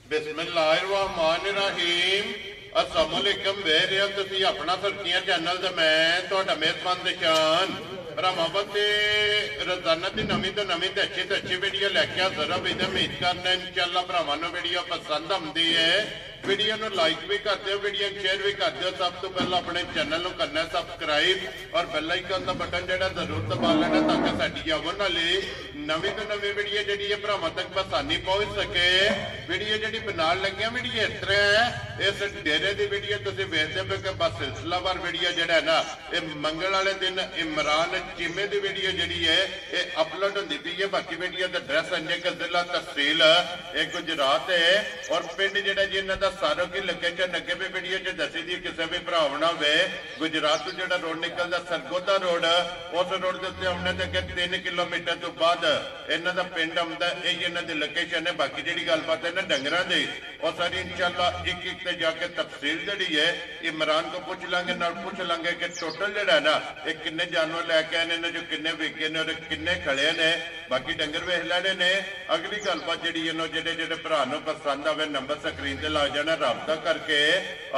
बिस्मिल्लाहिर्रहमानिर्रहीम अस्सलाम वालेकुम वेख रहे हो तुसीं अपना सरकियां चैनल ते मैं तुहाडा मेहरबान निशान भरावां ते रोजाना की नवीं तो अच्छी वीडियो लैके हाजिर हो। उम्मीद करना इंशाअल्लाह भरावां नूं वीडियो पसंद आउंदी है। वीडियो नूं लाइक भी कर दो, वीडियो शेयर भी कर दो। सब तो पहले अपने चैनल नूं करना सबसक्राइब और बेल आइकन का बटन जिहड़ा जरूर दबा लेना ताकि साडी आउण वाली नवीं तो नवीं वीडियो जिहड़ी है भरावां तक आसानी पहुंच सके। वीडियो जिहड़ी बनाउण लगे वीडियो इस तरह है, इस डेरे की वीडियो तुसीं वेखदे पे कि बस सिलसिलावार वीडियो जिहड़ा है ना ये मंगल वाले दिन इमरान चीमे की वीडियो जिहड़ी है ये अपलोड होंदी पई है। बाकी वीडियो का एड्रैस अंजे के जिला तहसील एक गुजरात है और पिंड जिहड़ा जी इन्हां दा सारों की लोकेशन अगे भी वीडियो च दसी दी। किसी भी भरा होना वे गुजरात तो जो रोड निकलता सरगोदा रोड उस रोड के उत्ते आने तक 3 किलोमीटर तो बाद इन्हां दा पिंड आउंदा। यही इन्हां दी लोकेशन है। बाकी जिहड़ी गलबात है ना डंगरां दी और सारी इंशाअल्लाह एक एक ते जाके तफसील जिहड़ी है इमरान को पूछ लांगे, नाल पूछ लांगे कि टोटल जिहड़ा ना ये किन्ने जानवर लैके आए ने, जो किन्ने विके ने और किन्ने खड़े ने। बाकी डंगर वेख लैने ने। अगली गलबात जिहड़ी इन्हों जिहड़े भरा नूं पसंद आवे नंबर स्क्रीन ते ला जाना, राबता करके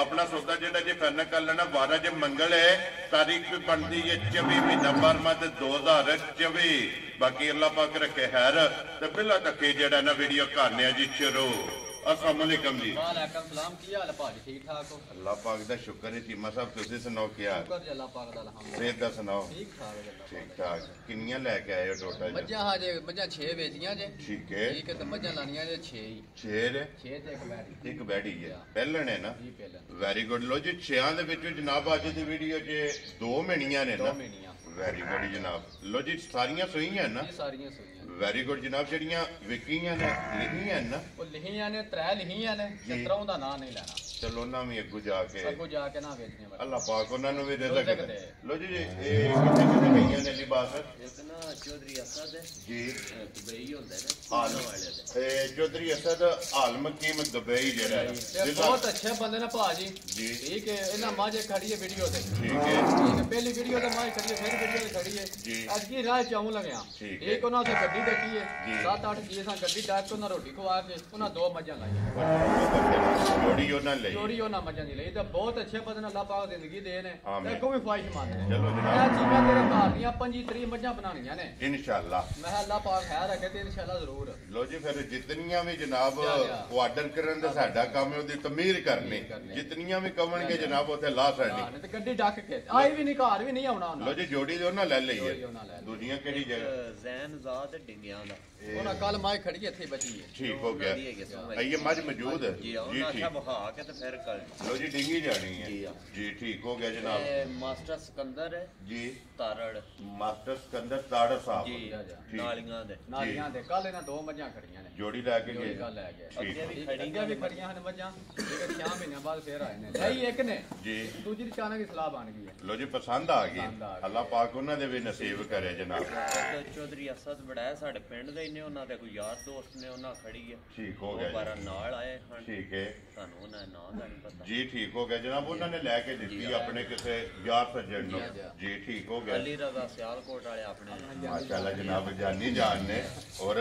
अपना सौदा जिहड़ा जी फाइनल कर लेना। 12 जो मंगल है, तारीख भी बनती है 24 महीना 12वां 2024। बाकी अल्लाह पाक रखे खैर ते बिला तक जिहड़ा ना वीडियो करने जी शुरू। अस्सलाम वालेकुम जी। वालेकुम सलाम। की हाल है भाजी? ठीक ठाक हो? अल्लाह पाक दा शुक्र है। चीमा साहब तुसीं सुनाओ क्या शुक्र जी अल्लाह पाक दा अल्हम्दुलिल्लाह। सेहत दा सुनाओ? ठीक ठाक है अल्लाह ठीक ठाक। किन्नियां लेके आए हो टोटल? मज्जां हां जे मज्जां 6 बेचियां जे। ठीक है। ठीक है ते मज्जां लानियां जे 6 ही। 6 6 ते एक बैठी। एक बैठी है पहलन है ना जी पहलन। Very good. लो जी 6 दे विच जनाब अज दी वीडियो च 2 महीनियां ने ना। 2 महीनियां। वेरी गुड जनाब। लो जी सारियां सूईयां ना? जी सारियां सूईयां। वेरी गुड जनाब। जड़ियां विकियां ने लिखियां ना? वो लिखियां ने 3 लिखियां ने ते 3 दा नाम नहीं लेना। चलो ना भी अगू जाके जाके ना बेचने वाला अल्लाह पाक उन्हां नूं भी रिज़्क दे। लो जी ये कितने कितने गईयां ने लिबास? एक ना चौधरी असद है जी दुबई होंदा है आलम वाले दे चौधरी असद आलम कीम दुबई जेड़ा है बहुत अच्छे बंदे ने भाजी जी। ठीक है। इन्हां माजे खड़ी है वीडियो ते। ठीक है। ठीक है। पहली वीडियो ते माज खड़ी है, फिर वीडियो ते खड़ी है। जी। आज की राह चाहूं लगे ठीक है। एक उन्हां से गड्डी देखी है जी। 7-8 जी सा गड्डी डाक के उन्हां रोटी खवा के उन्हां 2 मज्जां लाई जोड़ी उन्हां लई चोरी उन्हां मज्जां दी लई। ते बहुत अच्छे बंदे ने अल्लाह पाक जिंदगी दे ने आमीन। ते को भी ख्वाहिशमंद है। चलो जनाब। मैं चीज़ां तेरे घर दियां 25-30 मज्जां बनानियां ने इंशाअल्लाह। मैं अल्लाह पाक खैर रखे ते इंशाअल्लाह जरूर। लो जी फिर जितनियां भी जनाब जा। वो आर्डर करन दा साडा काम है ओदी तमीर करनी। जितनियां भी कवणगे जनाब उथे ला छड़नी ते गड्डी डक के आई भी नहीं घर भी नहीं आउणा लो जी जोड़ी दे उन्हां ले लई है। जोड़ी उन्हां ले लई। दूजियां केड़ी जगह? जैन ज़ात डिंगियां दा उन्हां कल माई खड़ी इत्थे बची है। ठीक हो गया। ये मज मौजूद है जी जी ਉਹਨਾਂ ठीक। ਆਖਿਆ ਬਹਾ ਕੇ ਤੇ ਫਿਰ ਕਰ लो जी डिंगी जानी है जी हाँ। जी ठीक हो गया जनाब ਇਹ ਮਾਸਟਰ ਸਿਕੰਦਰ ਹੈ जी। ਤਾਰੜ मास्टर सिकंदर ताड़ा साहब ਜੀ ठीक। ਨਾਲੀਆਂ ਦੇ नालियां दे कल इन्हां 2 मज्जां खड़ियां ने। जोड़ी लैके जोड़ी गए कल ले गए। ठीक। ਅੱਗੇ ਵੀ ठीक, ਖੜੀ अग्गे भी खड़ियां ने मज्जां लेकिन 6 महीने बाद फिर आए ने। सही एक ने जी। दूजी दी अचानक ही सलाह बन गई है। लो जी पसंद आ गई। पसंद आ गई। अल्लाह पाक उन्हां दे भी नसीब करे जनाब। ਇੱਕ ਚੌਧਰੀ ਅਸਦ ਬੜਾ ਸਾਡੇ ਪਿੰਡ ਦੇ ਨੇ, ਉਹਨਾਂ ਦੇ ਕੋਈ ਯਾਰ ਦੋਸਤ ਨੇ, ਉਹਨਾਂ ਖੜੀ ਹੈ ठीक हो ਉਹ गया ਬਾਰਾ जी। ਨਾਲ ਆਏ ਹਨ। ठीक है ਸਾਨੂੰ ਉਹਨਾਂ ਦਾ ਨਾਂ ਦਾ ਨਹੀਂ ਪਤਾ। जी ठीक हो गया जनाब। उन्होंने लैके दी अपने किसी यार सज्जन नूं। जी ठीक हो गया ਅਲੀ ਰਜ਼ਾ ਸਿਆਲਕੋਟ ਵਾਲੇ ਆਪਣੇ माशाल्लाह जनाब जानी जान ने और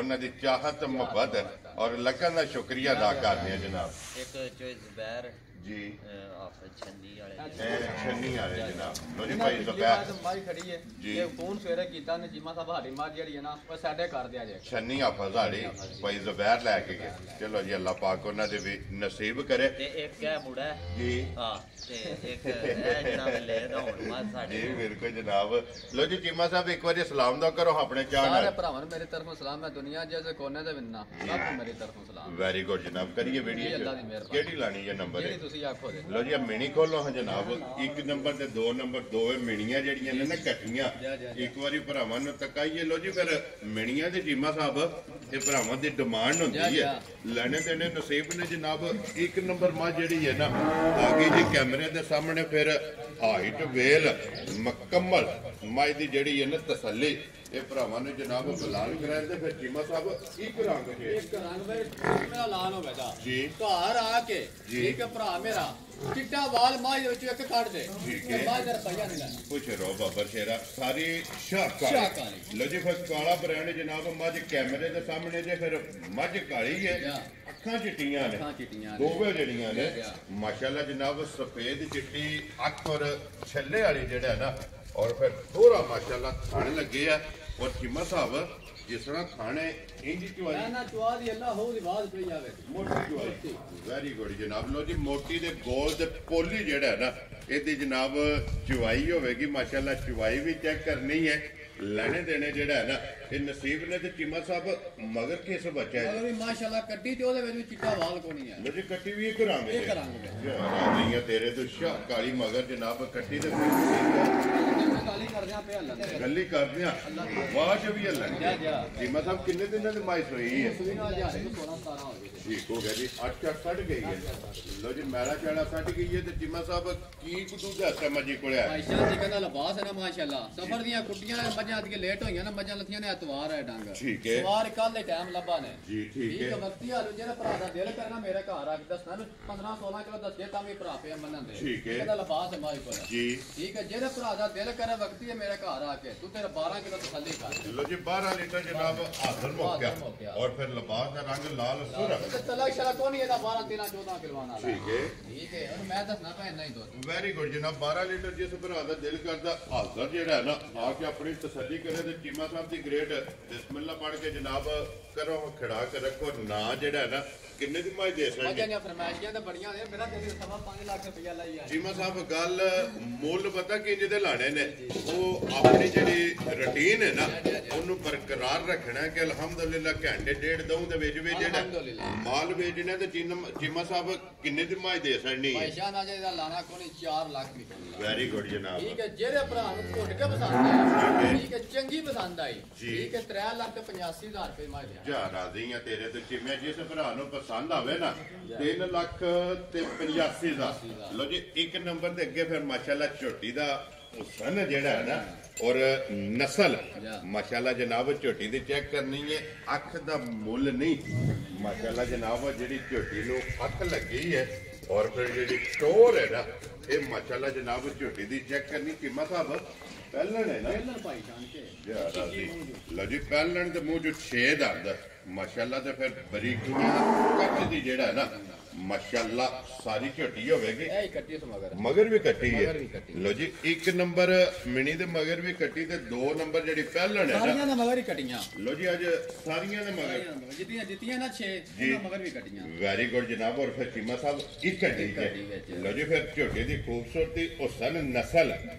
उन्हां दी चाहत मोहब्बत और लखन दा शुक्रिया अदा करने हैं जनाब। ਇੱਕ ਚੋਇਸ ਜ਼ਬੈਰ जी ਆਫਤ ਛੰਦੀ ਵਾਲੇ छन्नी आ रहे जनाब। लो जी इन्हां भाई पिछली ज़ुबैर बार माई खड़ी है जी। ये फोन सवेरे कीता ने जीमा साहब हाडी मार जेड़ी है ना वो साडे कर दिया जाए। छन्नी हाफिज़ आड़ी भाई ज़ुबैर लैके गए। चलो जी अल्लाह पाक उन्हां दे भी नसीब करे ਤੇ ਇੱਕ ਹੈ ਮੁੰਡਾ जी। ਹਾਂ ਤੇ ਇੱਕ ਇਹ ਜਿਹੜਾ ਲੈ ਦਾ ਹੁਣ ਮਾ ਸਾਡੇ जी बिल्कुल जनाब। लो जी चीमा साहब एक बार सलाम दो करो अपने चाह सारे नाल। भरावां नूं मेरी तरफों सलाम है। दुनिया जैसे कोने दे विन्ना सबको मेरी तरफों सलाम। वेरी गुड जनाब। करिए जी, वीडियो अल्लाह दी मेहरबानी। केड़ी लानी है नंबर जेड़ी एक? तुसीं आखो दे। लो जी अब मिनी खोलो हाँ जनाब। एक नंबर ते 2 नंबर 2 मिनियां जड़ियां ने ना कट्ठियां एक बारी भरावां नूं तकाइए। लो जी फिर मिनियां ते चीमा साहब ये भरावां दी डिमांड होंदी है लैने देने नसीब ने जनाब। एक नंबर मां जड़ी है ना आगे जी कैमरे दे सामने फिर ਹਾਈਟ ਵੇਲ ਮੁਕੰਮਲ ਮਾਈ ਦੀ ਜਿਹੜੀ ਹੈ ਨਾ ਤਸੱਲੀ ਇਹ ਭਰਾਵਾਂ ਨੇ ਜਨਾਬ ਬਲਾਲ ਕਰਾਇਆ ਤੇ ਫਿਰ ਚੀਮਾ ਸਾਹਿਬ ਇੱਕ ਰੰਗ ਕੇ ਇੱਕ ਰੰਗ ਵੇ ਮੇਰਾ ਲਾਲ ਹੋਵੇਗਾ ਜੀ ਘਰ ਆ ਕੇ ਠੀਕ ਹੈ ਭਰਾ ਮੇਰਾ ਚਿੱਟਾ ਵਾਲ ਮਾਝ ਦੇ ਵਿੱਚ ਇੱਕ ਕੱਢ ਦੇ ਠੀਕ ਹੈ। ਮਾਝ ਦਾ ਰੁਪਈਆ ਨਹੀਂ ਲੈਣਾ ਪੁੱਛ ਰੋ ਬਾਬਰ ਸ਼ੇਰਾ ਸਾਰੀ ਸ਼ਾਕਾਲੀ ਲੋ ਜੀ ਫਿਰ ਕਾਲਾ ਬ੍ਰਾਂਡ ਜਨਾਬ ਮੱਝ ਕੈਮਰੇ ਦੇ ਸਾਹਮਣੇ ਜੇ ਫਿਰ ਮੱਝ ਕਾਲੀ ਹੈ ਅੱਖਾਂ ਚਿੱਟੀਆਂ ਨੇ ਅੱਖਾਂ ਚਿੱਟੀਆਂ ਦੋਵੇਂ ਜਿਹੜੀਆਂ ਨੇ ਮਾਸ਼ਾਅੱਲਾ ਜਨਾਬ ਸਫੇਦ ਚਿੱਟੀ ਅੱਖ ਔਰ ਛੱਲੇ ਵਾਲੀ ਜਿਹੜਾ ਨਾ ਔਰ ਫਿਰ ਥੋੜਾ ਮਾਸ਼ਾਅੱਲਾ ਖਾਣ ਲੱਗੇ ਆ ਔਰ ਚੀਮਾ ਸਾਹਿਬ ਜਿਸ ਤਰ੍ਹਾਂ ਖਾਣੇ ਇੰਜ ਚੁਆਈ ਨਾ ਚੁਆ ਦੀ ਅੱਲਾ ਹੋ ਦੀ ਬਾਤ ਪਈ ਜਾਵੇ ਮੋਟੀ ਚੁਆਈ ਵੈਰੀ ਗੁੱਡ ਜਨਾਬ ਲੋ ਜੀ ਮੋਟੀ ਦੇ ਗੋਲ ਤੇ ਪੋਲੀ ਜਿਹੜਾ ਹੈ ਨਾ ਇਹਦੀ ਜਨਾਬ ਚੁਆਈ ਹੋਵੇਗੀ ਮਾਸ਼ਾਅੱਲਾ ਚੁਆਈ ਵੀ ਚੈੱਕ ਕਰਨੀ ਹੈ ਲੈਣੇ ਦੇਣੇ ਜਿਹੜਾ ਹੈ ਨਾ ਇਹ ਨਸੀਬ ਨੇ ਤੇ ਚੀਮਾ ਸਾਹਿਬ ਮਗਰ ਕਿਸ ਬੱਚਾ ਹੈ ਵੀ ਮਾਸ਼ਾਅੱਲਾ ਕੱਟੀ ਤੇ ਉਹਦੇ ਵਿੱਚ ਵੀ ਚਿੱਟਾ ਵਾਲ ਕੋਣੀ ਹੈ ਲੋ ਜੀ ਕੱਟੀ ਵੀ ਇੱਕ ਰੰਗ ਇੱਕ ਰੰਗ ਦੇ ਰਾਜ਼ੀਆਂ ਤੇਰੇ ਤੋਂ ਸ਼ਾਹ ਕਾਲੀ ਮਗਰ ਜਨਾਬ ਕੱਟੀ ਤੇ ਕਾਲੀ ਕਰਦਿਆਂ ਪਿਆ ਅੱਲਾ ਗੱਲੀ ਕਰਦੇ ਆ ਬਾਅਦ ਵੀ ਹੱਲਣ ਜਾ ਚੀਮਾ ਸਾਹਿਬ ਕਿੰਨੇ ਦਿਨਾਂ ਦੀ ਮਾਇਸ ਹੋਈ ਹੈ ਸੁਵੀਨਾ ਜਾ 16 17 ਹੋ ਗਏ ਠੀਕ ਹੋ ਗਿਆ ਜੀ 8 ਕੱਢ ਗਈ ਹੈ ਲੋ ਜੀ ਮੈਲਾ ਚਾੜਾ ਕੱਢ ਗਈ ਹੈ ਤੇ ਚੀਮਾ ਸਾਹਿਬ ਕੀ ਕੁਦੂ ਦਾ ਸਮਝੀ ਕੋਲ ਆ ਆਇਸ਼ਾ ਜੀ ਕਹਿੰਦਾ ਲਿਬਾਸ ਹੈ ਨਾ ਮਾਸ਼ਾਅੱਲਾ ਸਫਰ ਦੀਆਂ ਕੁੱਟੀਆਂ ਨੇ ਮੱਝਾਂ ਅੱਜ ਲੇਟ ਹੋਈਆਂ ਨਾ ਮੱਝਾਂ ਲੱਥੀਆਂ ਨੇ ਐਤਵਾਰ ਹੈ ਡੰਗ ਠੀਕ ਹੈ ਸਵਾਰ ਕੱਲ ਦੇ ਟਾਈਮ ਲੱਭਾ ਨੇ ਜੀ ਠੀਕ ਹੈ ਵਕਤੀ ਹਾਲੂ ਜਿਹੜਾ ਭਰਾ ਦਾ ਦਿਲ ਕਰਨਾ ਮੇਰੇ ਘਰ ਆ ਕੇ ਦੱਸਣਾ 15 16 ਕਿਲੋ ਦੱਸੇ ਤਾਂ ਵੀ ਭਰਾ ਪਿਆ ਮੰਨਣ ਦੇ ਠੀਕ ਹੈ ਇਹਦਾ ਲਿਬਾਸ ਹੈ ਮਾਈ ਕੋਲ ਜੀ ਠੀਕ ਹੈ ਜਿਹੜੇ ਭਰਾ ਦਾ ਦਿਲ ਕਰੇ ਵਕਤੀ ਹੈ ਮੇਰੇ ਘਰ ਆ ਕੇ ਤੂੰ ਤੇਰਾ 12 ਕਿਲੋ ਤਸੱਲੀ ਕਰ ਲੋ ਜੀ 12 ਲੀਟਰ ਜਨਾਬ ਹਾਜ਼ਰ ਮੌਕਿਆ ਔਰ ਫਿਰ ਲਿਬਾਸ ਦਾ ਰੰਗ ਲਾਲ ਸੁਰਖ ਤੇ ਤਲਕ ਸ਼ਰਾ ਕੋਣੀ ਇਹਦਾ 12 13 14 ਕਿਲੋ ਵਾਲਾ ਠੀਕ ਹੈ ਠੀਕ ਹੈ ਔਰ ਮੈਂ ਦੱਸਣਾ ਪੈਣਾ ਹੀ ਦੋ ਵੈਰੀ ਗੁੱਡ ਜਨਾਬ 12 ਲੀਟਰ ਜਿਸ ਭਰਾ ਦਾ ਦਿਲ ਕਰਦਾ ਹਾਜ਼ਰ ਜਿਹੜਾ ਹੈ ਨਾ ਆ ਕੇ ਆਪਣੀ ਤਸੱਲੀ ਕਰੇ ਤੇ ਚੀਮਾ ਸਾਹਿਬ ਦੀ ਗ੍ਰੇਟ ਬਿਸਮਿਲ੍ਲਾ ਪੜ੍ਹ ਕੇ ਜਨਾਬ ਕਰੋ ਖੜਾ ਕੇ ਰੱਖੋ ਨਾ ਜਿਹੜਾ ਹੈ ਨਾ ਕਿੰਨੇ ਦੀ ਮਾਈ ਦੇ ਸਕਦੇ ਮੱਝਾਂ ਦੀਆਂ ਫਰਮਾਇਸ਼ੀਆਂ ਤਾਂ ਬੜੀਆਂ ਨੇ ਮੇਰਾ ਤੇ ਸਵਾ 5 ਲੱਖ ਰੁਪਇਆ ਲਈ ਆ ਚੀਮਾ ਸਾਹਿਬ ਗੱਲ ਮੁੱਲ ਪਤਾ ਕਿ ਜਿਹਦੇ ਲਾਣੇ ਨੇ ਉਹ ਆਪਣੀ ਜਿਹੜੀ ਰੁਟੀਨ ਹੈ ਨਾ ਉਹਨੂੰ ਬਰਕਰਾਰ ਰੱਖਣਾ ਕਿ ਅਲਹਮਦੁਲਿਲਾ ਘੰਟੇ ਡੇਢ ਦਊ ਦੇ ਵਿੱਚ ਵੀ ਜਿਹੜਾ ਮਾਲ ਵੇਚਣਾ ਤੇ ਚੀਮਾ ਸਾਹਿਬ ਕਿੰਨੇ ਦੀ ਮਾਈ ਦੇ ਸਕਣੀ ਹੈ ਪੈਸਾ ਨਾ ਜਿਹਦਾ ਲਾਣਾ ਕੋਣੀ 4 ਲੱਖ ਦੀ ਵੈਰੀ ਗੁੱਡ ਜਨਾਬ ਠੀਕ ਹੈ ਜਿਹੜੇ ਭਰਾ ਨੂੰ ਘੁੱਟ ਕੇ ਪਸੰਦ ਆਈ ਠੀਕ ਹੈ ਚੰਗੀ ਪਸੰਦ ਆਈ ਠੀਕ ਹੈ 3 ਲੱਖ ਤੇ 85,000 ਰੁਪਏ ਮੈਂ ਲਿਆ ਜਾ ਰਾਜ਼ੀ ਆ ਤੇਰੇ ਤੇ ਚਿਮਿਆ ਜਿਸ ਭਰਾ ਨੂੰ ਪਸੰਦ ਆਵੇ ਨਾ 3 ਲੱਖ ਤੇ 85,000 ਲੋ ਜੀ ਇੱਕ ਨੰਬਰ ਦੇ ਅੱਗੇ ਫਿਰ ਮਾਸ਼ਾਅੱਲਾ ਝੋਟੀ ਦਾ ਹੁਸਨ ਜਿਹੜਾ ਹੈ ਨਾ ਔਰ ਨਸਲ ਮਾਸ਼ਾਅੱਲਾ ਜਨਾਬ ਝੋਟੀ ਦੀ ਚੈੱਕ ਕਰਨੀ ਹੈ ਅੱਖ ਦਾ ਮੁੱਲ ਨਹੀਂ ਮਾਸ਼ਾਅੱਲਾ ਜਨਾਬ ਜਿਹੜੀ ਝੋਟੀ ਨੂੰ ਅੱਖ ਲੱਗੀ ਹੈ ਔਰ ਫਿਰ ਜਿਹੜੀ ਟੋਰ ਹੈ ਨਾ ਇਹ ਮਾਸ਼ਾਅੱਲਾ ਜਨਾਬ ਝੋਟੀ ਦੀ ਚੈੱਕ ਕਰਨੀ ਕੀਮਾ ਸਾਹਿਬ ਪਹਿਲਣ ਹੈ ਨਾ ਪਹਿਲਣ ਭਾਈ ਜਾਨ ਕੇ ਯਾ ਰਾਜ਼ੀ ਲੋ ਜੀ ਪਹਿਲਣ ਦੇ ਮੂੰਹ ਜੋ 6 ਦਰਦ ਮਾਸ਼ਾਅੱਲਾ ਤੇ ਫਿਰ ਬਰੀਕੀਆਂ ਕੱਚ ਦੀ ਜਿਹੜਾ ਹੈ ਨਾ ਮਾਸ਼ਾਅੱਲਾ ਸਾਰੀ ਝੋਟੀ ਹੋਵੇਗੀ ਇਹ ਕੱਟੀ ਤੋਂ ਮਗਰ ਵੀ ਕੱਟੀ ਹੈ ਲੋ ਜੀ ਇੱਕ ਨੰਬਰ ਮਿਣੀ ਦੇ ਮਗਰ ਵੀ ਕੱਟੀ ਤੇ 2 ਨੰਬਰ ਜਿਹੜੀ ਪਹਿਲਣ ਹੈ ਸਾਰੀਆਂ ਨਾ ਦਾ ਮਗਰ ਹੀ ਕੱਟੀਆਂ ਲੋ ਜੀ ਅੱਜ ਸਾਰੀਆਂ ਦੇ ਮਗਰ ਜਿੱਤੀਆਂ ਨਾ 6 ਉਹਨਾਂ ਮਗਰ ਵੀ ਕੱਟੀਆਂ ਵੈਰੀ ਗੁੱਡ ਜਨਾਬ ਔਰ ਫਿਰ ਚੀਮਾ ਸਾਹਿਬ ਇੱਕ ਕੱਟੀ ਹੈ ਲੋ ਜੀ ਫਿਰ ਝੋਟੀ ਦੀ ਖੂਬਸੂਰਤੀ ਹੁਸਨ ਨਸਲ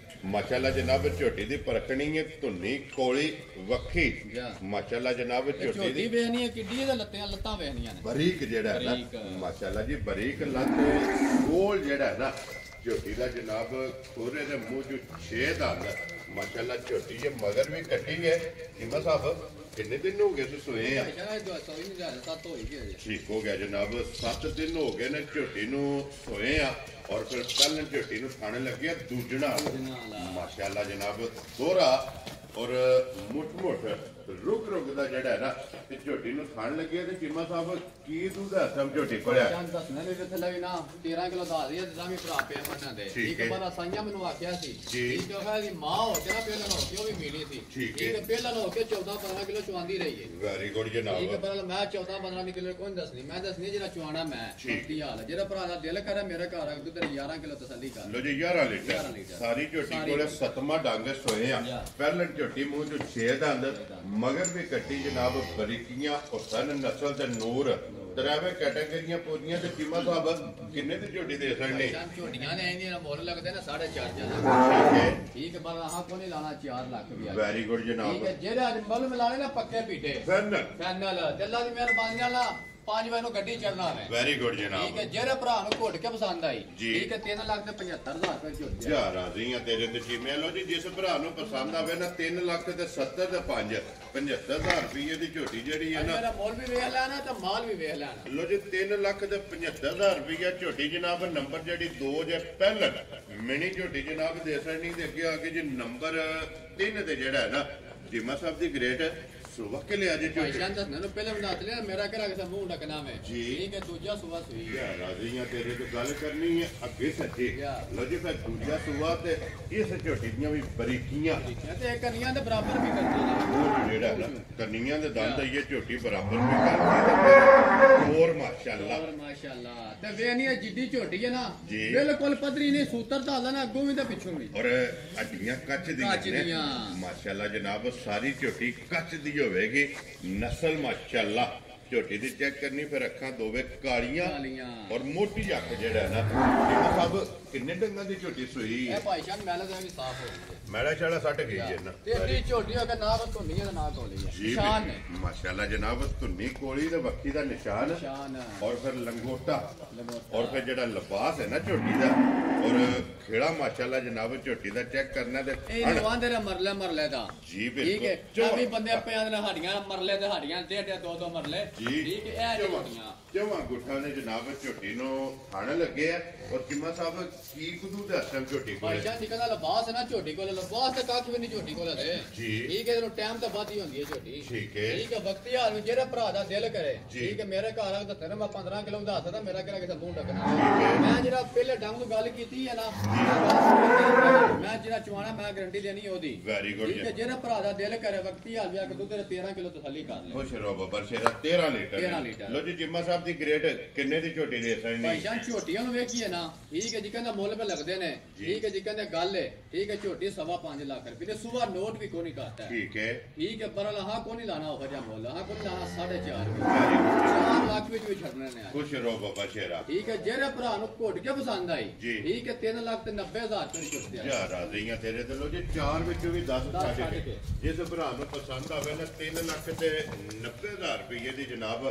ਮਾਸ਼ਾਅੱਲਾ ਜਨਾਬ ਝੋਟੀ ਦੀ ਪਰਖਣੀ ਹੈ ਧੁੰਨੀ ਕੋਲੀ ਵੱਖੀ ਮਾਸ਼ਾਅੱਲਾ ਜਨਾਬ ਝੋਟੀ ਦੀ ਵੇਖਣੀ ਹੈ ਕਿੱਡੀ ਇਹਦਾ ਲੱਤਾਂ ਵੇਖਣੀਆਂ ਨੇ ਬਰੀਕ ਜਿਹੜਾ ਹੈ ਨਾ ਮਾਸ਼ਾਅੱਲਾ ਜੀ ਬਰੀਕ ਲੱਤ ਗੋਲ ਜਿਹੜਾ ਹੈ ਨਾ ਝੋਟੀ ਦਾ ਜਨਾਬ ਖੋਰੇ ਦੇ ਮੂੰਹ ਚ 6 ਦੰਦ ਮਾਸ਼ਾਅੱਲਾ ਝੋਟੀ ਇਹ ਮਗਰ ਵੀ ਕੱਟੀ ਹੈ ਜਿਮਾ ਸਾਹਿਬ ਕਿੰਨੇ ਦਿਨ ਹੋ ਗਏ ਤੁਸੀਂ ਸੋਏ ਆ ਠੀਕ ਹੋ ਗਿਆ ਜਨਾਬ 7 ਦਿਨ ਹੋ ਗਏ ਨੇ ਝੋਟੀ ਨੂੰ ਸੋਏ ਆ ਔਰ ਫਿਰ ਕੱਲ ਝੋਟੀ ਨੂੰ ਖਾਣੇ ਲੱਗਿਆ ਦੂਜਣਾ ਮਾਸ਼ਾਅੱਲਾ ਜਨਾਬ ਦੋਹਰਾ ਔਰ ਮੁੱਠ ਰੁਕ ਦਾ ਜਿਹੜਾ ਹੈ ਨਾ ਤੇ ਝੋਟੀ ਨੂੰ ਖਾਣ ਲੱਗਿਆ ਤੇ ਚੀਮਾ ਸਾਹਿਬ ਕੀ ਦੁੱਧ ਹੈ ਸਭ ਝੋਟੀ ਕੋਲਿਆ ਜਾਨ ਦੱਸਣਾ ਵੀ ਕਿੱਥੇ ਲੱਗੀ ਨਾ 13 ਕਿਲੋ ਦਾ ਦੀ ਤਾਂ ਵੀ ਭਰਾ ਪਿਆ ਮੰਨਾਂ ਦੇ ਠੀਕ ਹੈ ਪਰ ਸਾਈਆਂ ਮੈਨੂੰ ਆਖਿਆ ਸੀ ਠੀਕ ਹੈ ਕਿ ਮਾਂ ਹੋ ਕੇ ਨਾ ਪਹਿਲਾਂ ਹੋ ਕੇ ਉਹ ਵੀ ਮਿਲੀ ਸੀ ਠੀਕ ਹੈ ਪਹਿਲਾਂ ਹੋ ਕੇ 14 15 ਕਿਲੋ ਚੁਆਂਦੀ ਰਹੀ ਹੈ ਵੈਰੀ ਗੁੱਡ ਜਨਾਬ ਠੀਕ ਹੈ ਪਰ ਮੈਂ 14 15 ਕਿਲੋ ਕੋਈ ਦੱਸਣੀ ਮੈਂ ਦੱਸਣੀ ਜਿਹੜਾ ਚੁਆਣਾ ਮੈਂ ਕੀ ਹਾਲ ਹੈ ਜਿਹੜਾ ਭਰਾ ਦਾ ਦਿਲ ਕਰੇ ਮੇਰੇ ਘਰ ਆ ਕੇ ਤੂੰ 11 ਕਿਲੋ ਤਸੱਲੀ ਕਰ ਲੋ ਜੀ 11 ਲੀਟਰ ਸਾਰੀ ਝੋਟੀ ਕੋਲੇ 7ਵਾਂ ਡੰਗ ਸੋਏ ਆ ਪਹਿਲਾਂ ਝੋਟੀ ਮੂੰਹ ਚ 6 ਦੰਦ ਮਗਰ ਵੀ ਕੱਟੀ ਜਨਾਬ ਬਰੀਕੀਆਂ ਹੁਸਨ ਨਸਲ ਤੇ ਨੂਰ ਦਰਾਵੇ ਕੈਟਾਗਰੀਆਂ ਪੂਰੀਆਂ ਤੇ ਚੀਮਾ ਸਾਹਿਬ ਕਿੰਨੇ ਦੀ ਝੋਟੀ ਦੇ ਸਕਦੇ ਝੋਟੀਆਂ ਨੇ ਇਹਦੀਆਂ ਮੁੱਲ ਲੱਗਦੇ ਨੇ 4.5 ਲੱਖ ਠੀਕ ਹੈ ਪਰ ਆਹ ਕੋਈ ਨਹੀਂ ਲਾਣਾ 4 ਲੱਖ ਵੀ ਵੈਰੀ ਗੁੱਡ ਜਨਾਬ ਠੀਕ ਹੈ ਜਿਹੜੇ ਅੱਜ ਮੁੱਲ ਮਿਲਾਣੇ ਨਾ ਪੱਕੇ ਪੀਟੇ ਫੈਨਲ ਤੇ ਅੱਲਾ ਦੀ ਮਿਹਰਬਾਨੀ ਨਾਲ 5 ਵਜੇ ਨੂੰ ਗੱਡੀ ਚੱਲਣਾ ਹੈ। ਵੈਰੀ ਗੁੱਡ ਜਨਾਬ। ਠੀਕ ਹੈ, ਜਿਹੜੇ ਭਰਾ ਨੂੰ ਘੁੱਟ ਕੇ ਪਸੰਦ ਆਈ ਜੀ। ਠੀਕ ਹੈ 3,75,000 ਰੁਪਏ ਝੋਟੀ ਜਾ ਰਾਜ਼ੀ ਆ ਤੇਰੇ ਤੇ ਚੀਮੇ ਲੋ ਜੀ। ਜਿਸ ਭਰਾ ਨੂੰ ਪਸੰਦ ਆਵੇ ਨਾ 3,70,000 ਤੇ 75,000 ਰੁਪਏ ਦੀ ਝੋਟੀ ਜਿਹੜੀ ਹੈ ਨਾ, ਮੇਰਾ ਮੁੱਲ ਵੀ ਵੇਖ ਲੈਣਾ ਤੇ ਮਾਲ ਵੀ ਵੇਖ ਲੈਣਾ। ਲੋ ਜੀ 3,75,000 ਰੁਪਏ ਝੋਟੀ ਜਨਾਬ। ਨੰਬਰ ਜਿਹੜੀ 2 ਜੇ ਪਹਿਲਨ ਮਿਨੀ ਝੋਟੀ ਜਨਾਬ ਦੇ ਸਰਨੀ ਦੇ ਅੱਗੇ ਆ ਕੇ ਜੀ ਨੰਬਰ 3 ਤੇ ਜਿਹੜਾ ਹੈ ਨਾ ਜਿਮਾ ਸਾਹਿਬ ਦੀ ਗ੍ਰੇਟ ਸੁਬਹ ਕੇ ਲਿਆ ਜੇ ਝੋਟੀ। ਭਾਈਜਾਨ ਦੱਸਣਾ ਨੂੰ ਪਹਿਲੇ ਬਣਾ ਲਿਆ ਮੇਰਾ ਕਿਹੜਾ ਕਿਸੇ ਮੂੰਹ ਢਕਣਾ ਮੈਂ ਜੀ। ਠੀਕ ਹੈ, ਦੂਜਾ ਸੂਆ ਸੂਈ ਹੈ। ਯਾ ਰਾਜ਼ੀਆਂ ਤੇਰੇ ਤੋਂ ਗੱਲ ਕਰਨੀ ਹੈ ਅੱਗੇ ਸੱਚੇ। ਲੋ ਜੀ ਫਿਰ ਦੂਜਾ ਸੂਆ ਤੇ ਇਸ ਝੋਟੀ ਦੀਆਂ ਵੀ ਬਰੀਕੀਆਂ ਤੇ ਇਹ ਕੰਨੀਆਂ ਦੇ ਬਰਾਬਰ ਵੀ ਕਰਦੀ ਨੇ। ਉਹ ਜਿਹੜਾ ਨਾ ਕੰਨੀਆਂ ਦੇ ਦੰਦ ਆਈਏ ਝੋਟੀ ਬਰਾਬਰ ਵੀ ਕਰਦੀ ਤੇ ਹੋਰ ਮਾਸ਼ਾਅੱਲਾ। ਹੋਰ ਮਾਸ਼ਾਅੱਲਾ ਤੇ ਵੇ ਨਹੀਂ ਜਿੱਡੀ ਝੋਟੀ ਹੈ ਨਾ ਜੀ। ਬਿਲਕੁਲ ਪੱਧਰੀ ਨਹੀਂ, ਸੂਤਰ ਧਾਲਾ ਨਾ ਅੱਗੋਂ ਵੀ ਤੇ ਪਿੱਛੋਂ ਵੀ। ਔਰ ਹੱਡੀਆਂ ਕੱਚ ਦੀਆਂ ਨੇ ਮਾਸ਼ਾਅੱਲਾ ਜਨਾਬ। ਸਾਰੀ ਝੋਟੀ ਕੱਚ ਦੀ ਹੋਵੇਗੀ। ਨਸਲ ਮਾਸ਼ਾਅੱਲਾ। ਝੋਟੀ ਦੀ ਚੈੱਕ ਕਰਨੀ ਫਿਰ ਅੱਖਾਂ ਦੋਵੇਂ ਕਾਲੀਆਂ ਔਰ ਮੋਟੀ ਅੱਖ ਜਿਹੜਾ ਹੈ ਨਾ ਇਹ ਸਭ ਕਿੰਨੇ ਡੰਗਾਂ ਦੀ ਝੋਟੀ ਸੂਈ ਇਹ ਭਾਈ ਸਾਹਿਬ ਮੈਲੇ ਦਾ ਵੀ ਸਾਫ਼ ਹੋ ਗਈ ਹੈ। ਮੈਲਾ ਛਾਲਾ ਸੱਟ ਗਈ ਹੈ ਨਾ ਤੇਰੀ ਝੋਟੀ ਹੋ ਕੇ ਨਾ ਧੁੰਨੀ ਹੈ ਤੇ ਨਾ ਕੋਲੀ ਹੈ। ਜੀ ਨਿਸ਼ਾਨ ਨੇ ਮਾਸ਼ਾਅੱਲਾ ਜਨਾਬ। ਧੁੰਨੀ ਕੋਲੀ ਤੇ ਵੱਖੀ ਦਾ ਨਿਸ਼ਾਨ ਔਰ ਫਿਰ ਲੰਗੋਟਾ ਔਰ ਫਿਰ ਜਿਹੜਾ ਲਿਬਾਸ ਹੈ ਨਾ ਝੋਟੀ ਦਾ ਔਰ ਖੇੜਾ ਮਾਸ਼ਾਅੱਲਾ ਜਨਾਬ। ਝੋਟੀ ਦਾ ਚੈੱਕ ਕਰਨਾ ਤੇ ਇਹ ਨਵਾਂਦੇ ਰੇ ਮਰਲੇ ਦਾ ਜੀ ਠੀਕ ਹੈ। ਬਿਲਕੁਲ। ਵੀ ਬੰਦੇ ਪਿਆਂ ਦੇ ਹੱਡੀਆਂ ਮਰਲੇ ਤੇ ਹੱਡੀਆਂ ਡੇਢ ਦੋ ਦੋ ਮਰਲੇ ਜੀ ਠੀਕ ਹੈ। ਇਹ ਝੋਟੀਆਂ ਜਵਾਂ ਗੁੱਠਾਂ ਨੇ ਜਨਾਬ ਝੋਟੀ ਨੂੰ ਖਾਣ ਲੱਗੇ ਆ। ਔਰ ਕਿਮਾ ਸਾਹਿਬ ਕੀ ਕੁਦੂ ਦਾ ਅਸਲ ਝੋਟੀ ਕੋਲ ਭਾਈ ਸਾਹਿਬ ਨਿਕਲਦਾ ਲਿਬਾਸ ਹੈ ਨਾ ਝੋਟੀ ਕੋਲ। ਲਿਬਾਸ ਤੇ ਕੱਖ ਵੀ ਨਹੀਂ ਝੋਟੀ ਕੋਲ ਦੇ ਜੀ। ਠੀਕ ਹੈ, ਇਹਨੂੰ ਟਾਈਮ ਤਾਂ ਵੱਧ ਹੀ ਹੁੰਦੀ ਹੈ ਝੋਟੀ। ਠੀਕ ਹੈ। ਠੀਕ ਹੈ, ਵਕਤੀ ਹਾਲ ਵਿੱਚ ਜਿਹੜਾ ਭਰਾ ਦਾ ਦਿਲ ਕਰੇ ਠੀਕ ਹੈ। ਮੇਰੇ ਘਰ ਆ ਤਾਂ ਮੈਂ 15 ਕਿਲੋ ਵਧਾ ਸਕਦਾ, ਮੇਰਾ ਕਿਹੜਾ ਕਿਸੇ ਮੂੰਹ ਢਕਣਾ। ਮੈਂ ਜਿਹੜਾ ਪਹਿਲੇ ਡੰਗ ਨੂੰ ਗੱਲ ਕੀਤੀ ਹੈ ਨਾ ਮੈਂ ਜਿਹੜਾ ਚਵਾਣਾ ਮੈਂ ਗਰੰਟੀ ਦੇਣੀ ਉਹਦੀ। ਵੈਰੀ ਗੁੱਡ ਠੀਕ ਹੈ, ਜਿਹੜਾ ਭਰਾ ਦਾ ਦਿਲ ਕਰੇ ਵਕਤੀ ਹਾਲ ਵੀ ਆ ਕੇ ਤੂੰ ਤੇਰੇ 13 ਕਿਲੋ ਤਸੱਲੀ ਕਰ ਲੈ। ਖੁਸ਼ ਰਹੋ ਬੱਬਰ ਸ਼ੇਰਾ 13 ਲੀਟਰ 13 ਲੀਟਰ। ਲੋ ਜੀ ਜਿੰਮਾ ਸਾਹਿਬ ਦੀ ਗ੍ਰੇਡ ਕਿੰਨੇ ਦੀ ਝੋਟੀ ਦੇ ਸਕਣੀ ਭਾਈ ਜਾਨ ਝੋਟੀਆਂ ਨੂੰ ਵੇਖੀਏ ਨਾ ਠੀਕ ਹੈ ਜੀ। ਕਹਿੰਦਾ ਮੁੱਲ ਪੇ ਲੱਗਦੇ ਨੇ ਠੀਕ ਹੈ ਜੀ। ਕਹਿੰਦੇ ਗੱਲ ਹੈ ਠੀਕ ਹੈ। ਝੋਟੀ 5.5 ਲੱਖ ਰੁਪਏ ਤੇ ਸੁਬਾ ਨੋਟ ਵੀ ਕੋਈ ਨਹੀਂ ਕਰਤਾ ਠੀਕ ਹੈ। ਠੀਕ ਹੈ, ਪਰ ਹਾਂ ਕੋਈ ਨਹੀਂ ਲਾਣਾ ਉਹ ਜਿਹਾ ਮੁੱਲ। ਹਾਂ ਕੋਈ ਲਾਣਾ 4.5 4 ਲੱਖ ਵਿੱਚ ਵੀ ਛੱਡਣੇ ਨੇ। ਖੁਸ਼ ਰਹੋ ਬੱਬਾ ਸ਼ੇਰਾ। ਠੀਕ ਹੈ, ਜਿਹੜੇ ਭਰਾ ਨੂੰ ਘੁੱਟ ਕੇ ਪਸੰਦ ਆਈ ਜੀ। ਠੀਕ ਹੈ 3,90,000 ਰੁਪਏ ਛੁੱਟ ਦਿਆ। ਯਾਰ ਰਾਜ਼ੀਆਂ ਤੇਰੇ ਤੇ ਲੋ ਜੀ 4 ਵਿੱਚੋਂ ਵੀ 10 ਛੱਡ ਕੇ ਜਿਸ ਭਰਾ ਨੂੰ ਪਸੰਦ ਆਵੇ ਨਾ 3,90,000 ਰੁਪਏ ਦੀ ਜਨਾਬ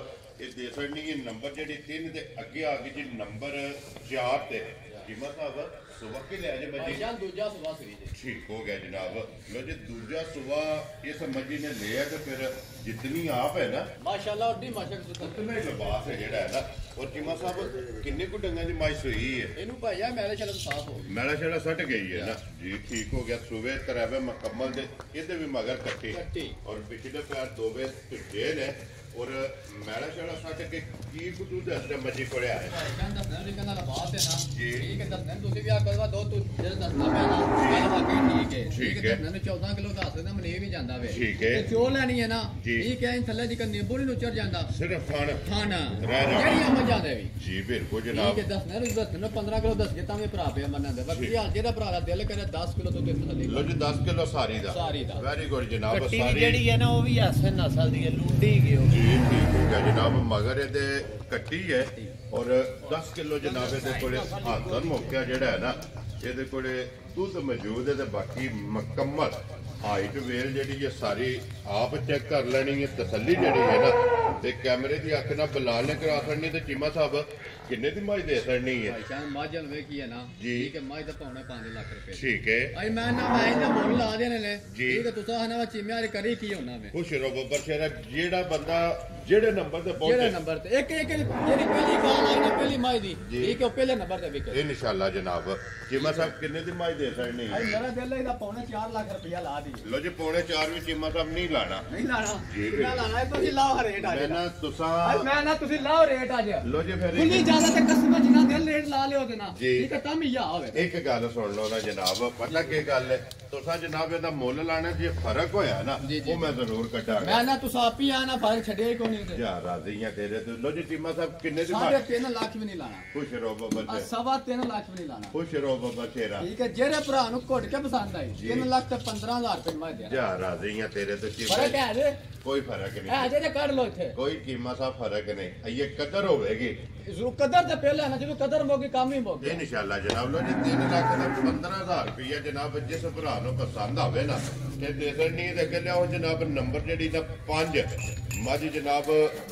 ਇਹ ਦੇ ਸਕਣੀ। ਇਹ ਨੰਬਰ ਜਿਹੜੀ 3 ਦੇ ਅੱਗੇ ਆ ਗਈ ਜੀ ਨੰਬਰ 4 ਤੇ ਜਿਮਾ ਸਾਹਿਬ ਸੁਬਹ ਕੇ ਲੈ ਜੇ ਭਾਈ ਬੱਜੀ। ਜਾਨ ਦੂਜਾ ਸੁਬਾ ਸਹੀ ਜੀ। ਠੀਕ ਹੋ ਗਿਆ ਜਨਾਬ। ਲੋ ਜੀ ਦੂਜਾ ਸੁਬਹ ਇਸ ਮੱਜੀ ਨੇ ਲਿਆ ਤੇ ਫਿਰ ਜਿਤਨੀ ਆਪ ਹੈ ਨਾ ਮਾਸ਼ਾਅੱਲਾ ਉੱਡੀ ਮਾਸ਼ਾਅੱਲਾ ਉਤਨਾ ਹੀ ਲਿਬਾਸ ਹੈ ਜਿਹੜਾ ਹੈ ਨਾ। ਔਰ ਜਿਮਾ ਸਾਹਿਬ ਕਿੰਨੇ ਕੁ ਡੰਗਾਂ ਦੀ ਮਾਈ ਸੋਈ ਹੈ? ਇਹਨੂੰ ਭਾਈ ਆ ਮੇਰੇ ਚਲੋ ਸਾਫ਼ ਹੋ ਗਈ। ਮੈਲਾ ਛੜਾ ਸੱਟ ਗਈ ਹੈ ਨਾ ਜੀ। ਠੀਕ ਹੋ ਗਿਆ। ਸੂਵੇ ਤਰਾਵੇ ਮੁਕੰਮਲ ਦੇ ਇਹਦੇ ਵੀ ਮਗਰ ਕੱਟੀ ਔਰ ਪਿਛਲੇ ਪੈਰ ਦੋਵੇਂ ਢਿੱਡੇ ਨੇ ਔਰ ਮੈਲਾ ਛੜਾ ਸੱਟ ਕੇ ਕੀ ਕੁਦੂ ਦਾ ਅਸਰ ਮੱਜੀ ਕੋਲੇ ਆਇਆ। ਭਾਈ ਜਾਨ ਦੱਸਣਾ ਨਹੀਂ ਕਹਿੰਦਾ ਬਾਤ ਹੈ ਨਾ ਜੀ। ਠੀਕ ਹੈ। ਦੱਸਣਾ ਤੁਸੀਂ ਵੀ ਆ ਕਰਵਾ ਦੋ ਤੂੰ ਜਿਹੜਾ ਦੱਸਣਾ ਪਿਆ ਨਾ ਗੱਲ ਵਾਕਈ ਠੀਕ ਹੈ। ਠੀਕ ਹੈ। ਦੱਸਣਾ ਨੂੰ 14 ਕਿਲੋ ਦੱਸ ਦਿੰਦਾ ਮਨੇ ਵੀ ਜਾਂਦਾ ਵੇ। ਠੀਕ ਹੈ। ਤੇ ਚੋ ਲੈਣੀ ਹੈ ਨਾ ਜੀ। ਠੀਕ ਹੈ। ਥੱਲੇ ਜਿਕਨ ਨਿੰਬੂ ਨੂੰ ਚੜ ਜਾਂਦਾ ਸਿਰਫ ਖਾਣ ਖਾਣਾ ਰਹਿ ਜਾ। ਜਿਹੜੀਆਂ ਮੱਝਾਂ ਦੇ ਵੀ ਜੀ ਬਿਲਕੁਲ ਠੀਕ ਜਨਾਬ। ਹੈ। ਦੱਸਣਾ ਨੂੰ 15 ਕਿਲੋ ਦੱਸ ਕੇ ਤਾਂ ਵੀ ਭਰਾ ਪਿਆ ਮੰਨਣ ਦੇ ਬਾਕੀ ਹਾਲ ਜਿਹੜਾ ਭਰਾ ਦਾ ਦਿਲ ਕਰੇ 10 ਕਿਲੋ ਤੋਂ ਤੇ ਥੱਲੇ ਲੋ ਜੀ 10 ਕਿਲੋ ਸਾਰੀ ਦਾ ਸਾਰੀ ਦਾ। ਵੈਰੀ ਗੁੱਡ ਜਨਾਬ। ਕੱਟੀ ਵੀ ਸਾਰੀ ਜਿਹੜੀ ਹੈ ਨਾ ਉਹ ਵੀ ਐਸੇ ਨਸਲ ਦੀ ਹੈ, ਲੁੰਡੀ ਗਿਓ। ਜੀ ਠੀਕ ਹੋ ਗਿਆ ਜਨਾਬ। ਮਗਰ ਇਹਦੇ ਕੱਟੀ ਹੈ ਔਰ 10 ਕਿਲੋ ਜਨਾਬ ਇਹਦੇ ਕੋਲੇ ਹਾਜ਼ਰ ਮੌਕਿਆ ਜਿਹੜਾ ਹੈ ਨਾ ਇਹਦੇ ਕੋਲੇ ਦੁੱਧ ਮੌਜੂਦ ਹੈ ਤੇ ਬਾਕੀ ਮੁਕੰਮਲ ਹਾਈਟ ਵੇਲ ਜਿਹੜੀ ਹੈ ਸਾਰੀ ਆਪ ਚੈੱਕ ਕਰ ਲੈਣੀ ਹੈ। ਤਸੱਲੀ ਜਿਹੜੀ ਹੈ ਨਾ ਤੇ ਕੈਮਰੇ ਦੀ ਅੱਖ ਨਾਲ ਬਲਾਲ ਨੇ ਕਰਾ ਛੱਡਣੀ ਤੇ ਚੀਮਾ ਸਾਹਿਬ ਕਿੰਨੇ ਦੀ ਮਾਈ ਦੇ ਛੱਡਣੀ ਹੈ? ਭਾਈ ਜਾਨ ਮੱਝ ਵੇਖੀ ਹੈ ਨਾ ਜੀ। ਠੀਕ ਹੈ। ਮੱਝ ਦਾ ਪਾਉਣਾ 5 ਲੱਖ ਰੁਪਏ। ਠੀਕ ਹੈ। ਅਈ ਮੈਂ ਨਾ ਮੈਂ ਇਹਦਾ ਮੁੱਲ ਲਾ ਦੇਣੇ ਨੇ ਜੀ। ਠੀਕ ਹੈ। ਤੁਸੀਂ ਹਨਾ ਚੀਮਿਆਂ ਦੇ ਕਰੀ ਕੀ ਹੋਣਾ ਵੇ ਖੁਸ਼ ਰਹੋ ਬੱਬਰ ਸ਼ੇਰਾ। ਜਿਹੜਾ ਬੰਦਾ ਜਿਹੜੇ ਨੰਬਰ ਤੇ ਜਿਹੜੇ ਪਹੁੰਚੇ ਨੰਬਰ ਤੇ ਇੱਕ ਜਿਹੜੀ ਪਹਿਲੀ ਕਾਲ ਆਈ ਨਾ ਪਹਿਲੀ ਮਾਈ ਦੀ ਜੀ। ਠੀਕ ਹੈ ਉਹ ਪਹਿਲੇ ਨੰਬਰ ਤੇ ਵਿਕੇ। ਇਨਸ਼ਾਅੱਲਾ ਜਨਾਬ। ਚੀਮਾ ਸਾਹਿਬ ਕਿੰਨੇ ਦੀ ਮਾਈ ਦੇ ਛੱਡਣੀ ਹੈ? ਅਈ ਮੇਰਾ ਦਿਲ ਇਹਦਾ ਪਾਉਣਾ 4 ਲੱਖ ਰੁਪਇਆ ਲਾ ਦੀ। ਲੋ ਜੀ 3.5 ਵੀ ਚੀਮਾ ਸਾਹਿਬ ਨਹੀਂ ਲਾਣਾ। ਨਹੀਂ ਲਾਣਾ ਜੀ। ਕਿੰਨਾ ਲਾਣਾ ਹੈ ਤੁਸੀਂ ਲਾਓ ਰੇਟ ਅੱਜ ਮੈਂ ਨਾ ਦਾ। ਤੁਸਾਂ ਮੈਂ ਨਾ ਤੁਸੀਂ ਲਾਓ ਰੇਟ ਅੱਜ ਲੋ ਜੀ ਫਿਰ ਖੁੱਲੀ ਜ਼ਿਆਦਾ ਤੇ ਕਸਮ ਜਿੰਨਾ ਦਿਲ ਰੇਟ ਲਾ ਲਿਓ ਤੇ ਨਾ ਜੀ। ਠੀਕ ਹੈ ਤਾਂ ਵੀ ਆ ਹੋਵੇ। ਇੱਕ ਗੱਲ ਸੁਣ ਲਓ ਨਾ ਜਨਾਬ। ਪਤਾ ਕੀ ਗੱਲ ਹੈ ਤੁਸਾਂ ਜਨਾਬ ਇਹਦਾ ਮੁੱਲ ਲਾਣਾ ਜੇ ਫਰਕ ਹੋਇਆ ਨਾ ਜੀ, ਜੀ। ਉਹ ਮੈਂ ਜ਼ਰੂਰ ਕੱਢਾਂਗਾ। ਮੈਂ ਨਾ ਤੁਸੀਂ ਆਪ ਹੀ ਆ ਨਾ ਫਰਕ ਛੱਡਿਆ ਹੀ ਕੋਈ ਨਹੀਂ ਤੇ ਯਾਰ ਰਾਜ਼ੀਆਂ ਤੇਰੇ ਤੇ। ਲੋ ਜੀ ਚੀਮਾ ਸਾਹਿਬ ਕਿੰਨੇ ਦੀ 3.5 ਲੱਖ ਵੀ ਨਹੀਂ ਲਾਣਾ। ਖੁਸ਼ ਰਹੋ ਬੱਬਰ ਆ ਸ਼ੇਰਾ। 3.5 ਲੱਖ ਵੀ ਨਹੀਂ ਲਾਣਾ। ਖੁਸ਼ ਰਹੋ ਬੱਬਰ ਸ਼ੇਰਾ। ਠੀਕ ਹੈ। ਜਿਹੜੇ ਭਰਾ ਨੂੰ ਘੁੱਟ ਕੇ ਪਸੰਦ ਆਈ ਜੀ। 3 ਲੱਖ ਤੇ 15,000 ਰੁਪਏ ਮੈਂ ਦੇ ਯਾਰ ਰਾਜ਼ੀਆਂ ਤੇਰੇ ਤੇ ਚੀਮਾ ਫਰਕ ਹੈ ਜੇ ਕੋਈ ਫਰਕ ਹੈ ਨਹੀਂ। ਜੇ ਕੱਢ ਲੋ ਇੱਥੇ ਕੋਈ ਚੀਮਾ ਸਾਹਿਬ ਫਰਕ ਨਹੀਂ। ਇਹ ਕਦਰ ਹੋਵੇਗੀ ਜ਼ਰੂਰ ਕਦਰ ਤੇ ਪਹਿਲਾਂ ਨਾ ਜਦੋਂ ਕਦਰ ਮੋਗੀ ਕੰਮ ਹੀ ਮੋਗੇ। ਇਨਸ਼ਾਅੱਲਾ ਜਨਾਬ। ਲੋ ਜੀ 3 ਲੱਖ ਦਾ 15,000 ਰੁਪਇਆ ਜਨਾਬ ਜਿਸ ਭਰਾ ਨੂੰ ਪਸੰਦ ਆਵੇ ਨਾ ਤੇ ਦੇਸਣ ਨਹੀਂ ਤੇ ਅੱਗੇ ਲਿਆਓ ਜਨਾਬ ਨੰਬਰ ਜਿਹੜੀ ਨਾ 5 ਮੱਝ ਜਨਾਬ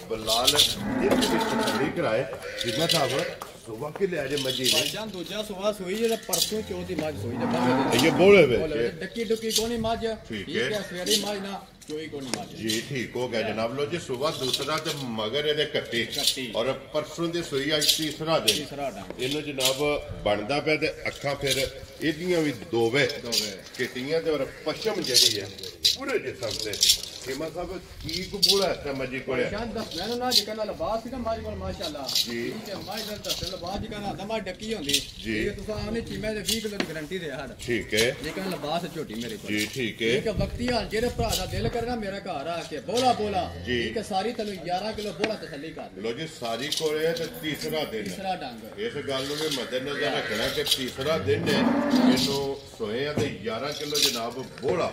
ਬਲਾਲ ਇਹਦੇ ਵਿੱਚ ਤਸੱਲੀ ਕਰਾਏ ਜਿੰਨਾ ਸਾਹਿਬ ਸੁਬਾ ਕੇ ਲਿਆ ਜੇ ਮੱਝੀ ਭਾਈਜਾਨ ਦੂਜਾ ਸੁਬਾ ਸੂਈ ਜਿਹੜਾ ਪਰਸੋਂ ਚੌਥੀ ਮੱਝ ਸੂਈ ਤੇ ਬਾਹਰ ਇਹ ਬੋਲੇ ਵਿੱਚ ਡੱਕੀ ਡੁੱਕੀ ਕੋਣੀ ਮੱਝ ਠੀਕ ਹੈ ਸਵੇਰੀ ਮੱਝ ਨਾ ਚੋਈ ਕੋਣੀ ਮੱਝ ਜੀ ਠੀਕ ਹੋ ਗਿਆ ਜਨਾਬ ਲੋ ਜੀ ਸੁਬਾ ਦੂਸਰਾ ਤੇ ਮਗਰ ਇਹਦੇ ਕੱਟੀ ਔਰ ਪਰਸੋਂ ਦੀ ਸੂਈ ਅੱਜ ਤੀਸਰਾ ਦਿਨ ਇਹਨੂੰ ਜਨਾਬ ਬਣਦਾ ਪਿਆ ਤੇ ਅੱਖਾਂ ਫਿਰ ਇਹਦੀਆਂ ਵੀ ਦੋਵੇਂ ਕਿਤੀਆਂ ਤੇ ਔਰ ਪਸ਼ਮ ਜਿਹੜੀ ਹੈ ਪੂਰੇ ਜਿਸਮ ਤੇ ਖੇਮਾ ਸਾਹਿਬ ਕੀ ਕੋ ਬੋਲਾ ਹੈ ਮੱਜੀ ਕੋਲੇ ਮੈਨੂੰ ਨਾ ਜਿਕਰ ਲਬਾਸ ਸੀ ਨਾ ਮੱਝ ਕੋਲ ਮਾਸ਼ਾਅੱਲਾ ਠੀਕ ਹੈ ਮੱਝ ਦਾ ਦੱਸ ਲਬਾਸ ਜਿਕਰ ਨਾ ਮੱਝ ਡੱਕੀ ਹੁੰਦੀ ਇਹ ਤੁਸੀਂ ਆਨੇ ਚੀਮੇ ਦੇ 20 ਕਿਲੋ ਦੀ ਗਾਰੰਟੀ ਦੇ ਹੜ ਠੀਕ ਹੈ ਜਿਕਰ ਲਬਾਸ ਝੋਟੀ ਮੇਰੇ ਕੋਲ ਜੀ ਠੀਕ ਹੈ ਵਕਤੀ ਹਾਲ ਜਿਹੜੇ ਭਰਾ ਦਾ ਦਿਲ ਕਰਨਾ ਮੇਰਾ ਘਰ ਆ ਕੇ ਬੋਲਾ ਠੀਕ ਹੈ ਸਾਰੀ ਤੈਨੂੰ 11 ਕਿਲੋ ਬੋਲਾ ਤਸੱਲੀ ਕਰ ਲੋ ਜੀ ਸਾਰੀ ਕੋਲੇ ਤੇ ਤੀਸਰਾ ਡੰਗ ਇਸ ਗੱਲ ਨੂੰ ਵੀ ਮੱਦੇਨਜ਼ਰ ਰੱਖਣਾ ਕਿ ਤੀਸਰਾ ਦਿਨ ਹੈ ਇਹਨੂੰ ਸੋਏ ਤੇ 11 ਕਿਲੋ ਜਨਾਬ ਬੋਲਾ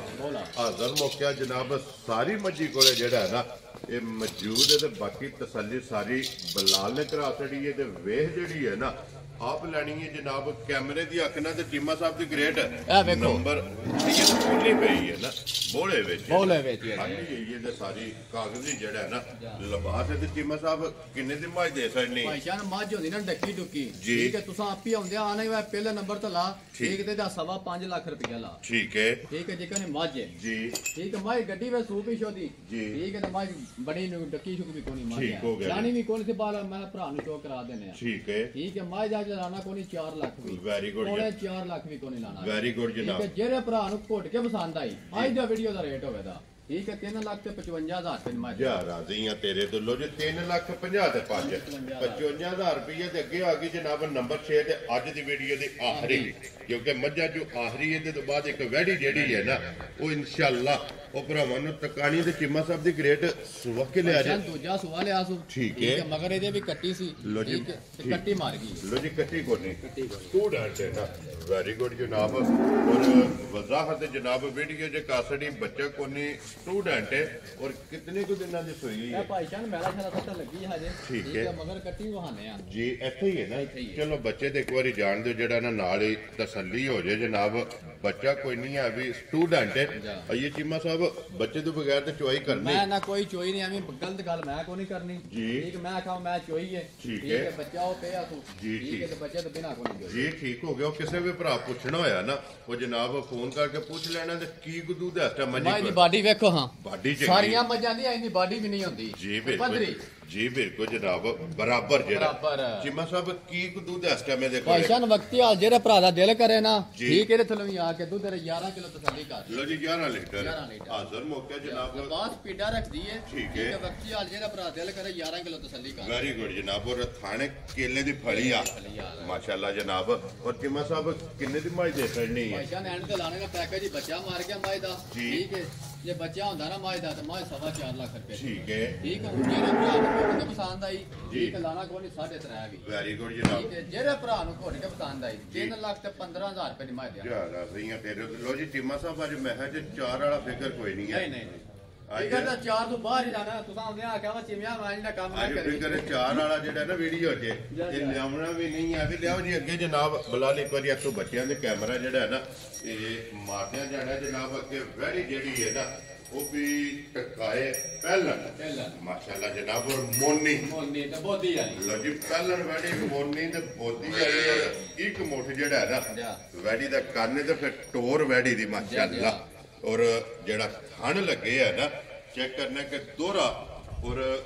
ਹਾਜ਼ਰ ਮੌਕਿਆ ਜਨਾਬ ਸਾਰੀ ਮੱਝੀ ਕੋਲੇ ਜਿਹੜਾ ਨਾ ਇਹ ਮੌਜੂਦ ਹੈ ਤੇ ਬਾਕੀ ਤਸੱਲੀ ਸਾਰੀ ਬਲਾਲ ਨੇ ਕਰਾ ਛੜੀ ਹੈ ਤੇ ਵੇਖ ਜਿਹੜੀ ਹੈ ਨਾ ਆਪ ਲੈਣੀ ਹੈ ਜਨਾਬ ਕੈਮਰੇ ਦੀ ਅੱਖ ਨਾਲ ਤੇ ਟੀਮਾ ਸਾਹਿਬ ਦੀ ਗ੍ਰੇਟ ਨੰਬਰ ਠੀਕ ਹੈ ਖੋਲੀ ਪਈ ਹੈ ਨਾ ਬੋਲੇ ਵਿੱਚ ਇਹ ਤੇ ਸਾਰੀ ਕਾਗਜ਼ੀ ਜਿਹੜਾ ਨਾ ਲਬਾਸ ਹੈ ਤੇ ਟੀਮਾ ਸਾਹਿਬ ਕਿੰਨੇ ਦੀ ਮੱਝ ਦੇ ਸਕਣੀ ਭਾਈਜਾਨ ਮੱਝ ਹੁੰਦੀ ਨਾ ਡੱਕੀ ਡੁੱਕੀ ਠੀਕ ਹੈ ਤੁਸੀਂ ਆਪ ਹੀ ਆਉਂਦੇ ਆਣੇ ਵਾ ਪਹਿਲੇ ਨੰਬਰ ਤੇ ਲਾ ਠੀਕ ਤੇ ਦਾ 5.5 ਲੱਖ ਰੁਪਇਆ ਲਾ ਠੀਕ ਹੈ ਜੇਕਰ ਨੇ ਮੱਝ ਹੈ ਜੀ ਠੀਕ ਹੈ ਮੱਝ ਗੱਡੀ ਵਿੱਚ ਸੂਪ ਹੀ ਸ਼ੋਦੀ ਠੀਕ ਹੈ ਮੱਝ ਬੜੀ ਨੂੰ ਡੱਕੀ ਸ਼ੁਕ ਵੀ ਕੋਣੀ ਮੱਝ ਹੈ ਜਾਨੀ ਵੀ ਕੋਣ ਸੇ ਬਾਲ ਮੈਂ ਭਰਾ ਨੂੰ ਸ਼ੋਅ ਕਰਾ ਦੇਣੇ ਆ ਠੀਕ ਹੈ ਮੱਝ ਦਾ ਲਾਣਾ ਕੋਣੀ 4 ਲੱਖ ਵੀ ਵੈਰੀ ਗੁੱਡ ਕੋਲੇ 4 ਲੱਖ ਵੀ ਕੋਣੀ ਲਾਣਾ ਵੈਰੀ ਗੁੱਡ ਜਨਾਬ ਜਿਹੜੇ ਭਰਾ ਨੂੰ ਘੁੱਟ ਕੇ ਪਸੰਦ ਆਈ ਅੱਜ ਦਾ ਵੀਡੀਓ ਦਾ ਰੇਟ ਹੋਵੇਗਾ ਠੀਕ ਹੈ 3 ਲੱਖ ਤੇ 55,000 ਤੇ ਮੈਂ ਜਾ ਰਾਜ਼ੀ ਆ ਤੇਰੇ ਤੋਂ ਲੋ ਜੇ 3 ਲੱਖ 50 ਤੇ 55,000 ਰੁਪਏ ਤੇ ਅੱਗੇ ਆ ਗਈ ਜਨਾਬ ਨੰਬਰ 6 ਤੇ ਅੱਜ ਦੀ ਵੀਡੀਓ ਦੀ ਆਖਰੀ ਕਿਉਂਕਿ ਮੱਝਾਂ ਜੋ ਆਖਰੀ ਇਹਦੇ ਤੋਂ ਬਾਅਦ ਇੱਕ ਵੈੜੀ ਜਿਹੜੀ ਹੈ ਨਾ ਉਹ ਇਨਸ਼ਾਅੱਲਾ ਉਹ ਭਰਾਵਾਂ ਨੂੰ ਤਕਾਣੀ ਤੇ ਚੀਮਾ ਸਾਹਿਬ ਦੀ ਗ੍ਰੇਟ ਸੁਵਾ ਕੇ ਲਿਆ ਜਾ ਦੂਜਾ ਸੁਵਾ ਲਿਆ ਸੋ ਠੀਕ ਹੈ ਮਗਰ ਇਹਦੇ ਵੀ ਕੱਟੀ ਸੀ ਲੋ ਜੀ ਕੱਟੀ ਮਾਰ ਗਈ ਲੋ ਜੀ ਕੱਟੀ ਕੋਨੀ ਸਟੂਡੈਂਟ ਹੈ ਨਾ ਵੈਰੀ ਗੁੱਡ ਜਨਾਬ ਔਰ ਵਜ਼ਾਹਤ ਜਨਾਬ ਵੀਡੀਓ ਜੇ ਕਾਸੜੀ ਬੱਚਾ ਕੋਨੀ स्टूडेंट है और कितने को दिनों की सोई है भाईजान मेरा ख्याल पता लगी हजे ठीक है मगर कट्टी वहाने आ जी ਇੱਥੇ ਹੀ ਹੈ ਨਾ ਚਲੋ ਬੱਚੇ ਤੇ ਇੱਕ ਵਾਰੀ ਜਾਣ ਦਿਓ ਜਿਹੜਾ ਨਾ ਨਾਲ ਹੀ ਤਸੱਲੀ ਹੋ ਜਾਏ ਜਨਾਬ ਬੱਚਾ ਕੋਈ ਨਹੀਂ ਹੈ ਵੀ ਸਟੂਡੈਂਟ ਹੈ ਇਹ ਚੀਮਾ ਸਾਹਿਬ ਬੱਚੇ ਤੋਂ ਬਗੈਰ ਤੇ ਚੋਈ ਕਰਨੀ ਮੈਂ ਨਾ ਕੋਈ ਚੋਈ ਨਹੀਂ ਐਵੇਂ ਗਲਤ ਗੱਲ ਮੈਂ ਕੋਈ ਨਹੀਂ ਕਰਨੀ ਠੀਕ ਮੈਂ ਆਖਾਂ ਮੈਂ ਚੋਈ ਹੈ ਠੀਕ ਹੈ ਬੱਚਾ ਉਹ ਪਿਆ ਤੂੰ ਠੀਕ ਹੈ ਤੇ ਬੱਚੇ ਤੋਂ ਬਿਨਾ ਕੋਈ ਨਹੀਂ ਜੀ ਠੀਕ ਹੋ ਗਿਆ ਕਿਸੇ ਵੀ ਭਰਾ ਪੁੱਛਣਾ ਹੋਇਆ ਨਾ ਉਹ ਜਨਾਬ ਫੋਨ ਕਰਕੇ ਪੁੱਛ ਲੈਣਾ ਤੇ ਕੀ ਗੁੱਦੂ ਦਾ ਹਸਤਾ ਮੱਜੀ ਦੀ ਬਾਡੀ ਵੇਖੋ ਹਾਂ ਬਾਡੀ ਸਾਰੀਆਂ ਮੱਝਾਂ ਦੀ ਇੰਨੀ ਬਾਡੀ ਵੀ ਨਹੀਂ ਹੁੰਦੀ ਜੀ ਬਿਲਕੁਲ ਜੀ ਬਿਲਕੁਲ ਜਨਾਬ ਬਰਾਬਰ ਜਿਹੜਾ ਚੀਮਾ ਸਾਹਿਬ ਕੀ ਦੁੱਧ ਇਸ ਟਾਈਮ ਦੇ ਕੋਲ ਭਾਈਜਾਨ ਵਕਤੀ ਹਾਲ ਜਿਹੜੇ ਭਰਾ ਦਾ ਦਿਲ ਕਰੇ ਨਾ ਠੀਕ ਇਹਦੇ ਥੱਲੇ ਆ ਕੇ ਦੁੱਧ 11 ਕਿਲੋ ਤਸੱਲੀ ਕਰ ਲੋ ਜੀ 11 ਲੀਟਰ ਹਾਜ਼ਰ ਮੌਕੇ ਜਨਾਬ ਬਾਸ ਪੀਡਾ ਰੱਖਦੀ ਹੈ ਠੀਕ ਹੈ ਵਕਤੀ ਹਾਲ ਜਿਹੜਾ ਭਰਾ ਦਿਲ ਕਰੇ 11 ਕਿਲੋ ਤਸੱਲੀ ਕਰ ਵੈਰੀ ਗੁੱਡ ਜਨਾਬ ਔਰ ਥਾਣੇ ਕੇਲੇ ਦੀ ਫਲੀ ਆ ਮਾਸ਼ਾਅੱਲਾ ਜਨਾਬ ਔਰ ਚੀਮਾ ਸਾਹਿਬ ਕਿੰਨੇ ਦੀ ਮੱਝ ਦੇ ਛੜਨੀ ਹੈ ਭਾਈਜਾਨ ਐਂਡ ਤੇ ਲਾਣੇ ਦਾ ਪੈਕੇਜ ਹੀ ਬੱਚਾ ਮਾਰ ਗਿਆ ਮੱਝ ਦਾ ਠੀਕ ਹੈ ਜੇ ਬੱਚਾ ਹੁੰਦਾ ਨਾ ਮੱਝ ਦਾ ਤਾਂ ਮੱਝ 4.5 ਲੱਖ ਰੁਪਏ ਠੀਕ ਹੈ ਠੀਕ ਹੈ ਜਿਹੜੇ ਭਰਾ ਨੂੰ ਪਸੰਦ ਆਈ ਠੀਕ ਲਾਣਾ ਕੋਈ 3.5 ਵੀ ਵੈਰੀ ਗੁੱਡ ਜਨਾਬ ਠੀਕ ਹੈ ਜਿਹੜੇ ਭਰਾ ਨੂੰ ਘੋੜ ਕੇ ਪਸੰਦ ਆਈ 3 ਲੱਖ ਤੇ 15,000 ਰੁਪਏ ਦੀ ਮੱਝ ਦੇ ਯਾਰ ਰਹੀਆਂ ਤੇਰੇ ਲੋ ਜੀ ਟੀਮਾ ਸਾਹਿਬ ਅੱਜ ਮੈਂ ਜੇ 4 ਵਾਲਾ ਫਿਕਰ ਕੋਈ ਨਹੀਂ ਹੈ ਨਹੀਂ ਫਿਕਰ ਤਾਂ 4 ਤੋਂ ਬਾਹਰ ਹੀ ਜਾਣਾ ਤੁਸੀਂ ਆਉਂਦੇ ਆ ਕਿਹਾ ਵਾ ਚਿਮਿਆ ਮਾਂ ਦਾ ਕੰਮ ਨਾ ਕਰੇ ਫਿਕਰ 4 ਵਾਲਾ ਜਿਹੜਾ ਨਾ ਵੀਡੀਓ 'ਚ ਇਹ ਲਿਆਉਣਾ ਵੀ ਨਹੀਂ ਆ ਵੀ ਲਿਆਓ ਜੀ ਅੱਗੇ ਜਨਾਬ ਬੁਲਾ ਲਈ ਇੱਕ ਵਾਰੀ ਇੱਥੋਂ ਬੱਚਿਆਂ ਦੇ ਕੈਮਰਾ ਜਿਹੜਾ ਹੈ ਨਾ ਇਹ ਮਾਰਦਿਆਂ ਜਾਣਾ ਜਨਾਬ ਅੱਗੇ ਵੈਰੀ ਜਿਹੜੀ ਹੈ ਨਾ ਉਹ ਵੀ ਟਕਾਏ ਪਹਿਲਾਂ ਮਾਸ਼ਾਅੱਲਾ ਜਨਾਬ ਔਰ ਮੋਨੀ ਤੇ ਬੋਦੀ ਵਾਲੀ ਲੋ ਜੀ ਪਹਿਲਾਂ ਵੈੜੀ ਮੋਨੀ ਤੇ ਬੋਦੀ ਵਾਲੀ ਔਰ ਇੱਕ ਮੁੱਠ ਜਿਹੜਾ ਹੈ ਨਾ ਵੈੜੀ ਦਾ ਕੰਨ ਤੇ ਫਿਰ ਟੋਰ ਵੈੜੀ ਦੀ ਮਾਸ਼ਾਅੱਲਾ ਔਰ ਜਿਹੜਾ ਥਣ ਲੱਗੇ ਹੈ ਨਾ ਚੈੱਕ ਕਰਨਾ ਕਿ ਦੋਹਰਾ ਔਰ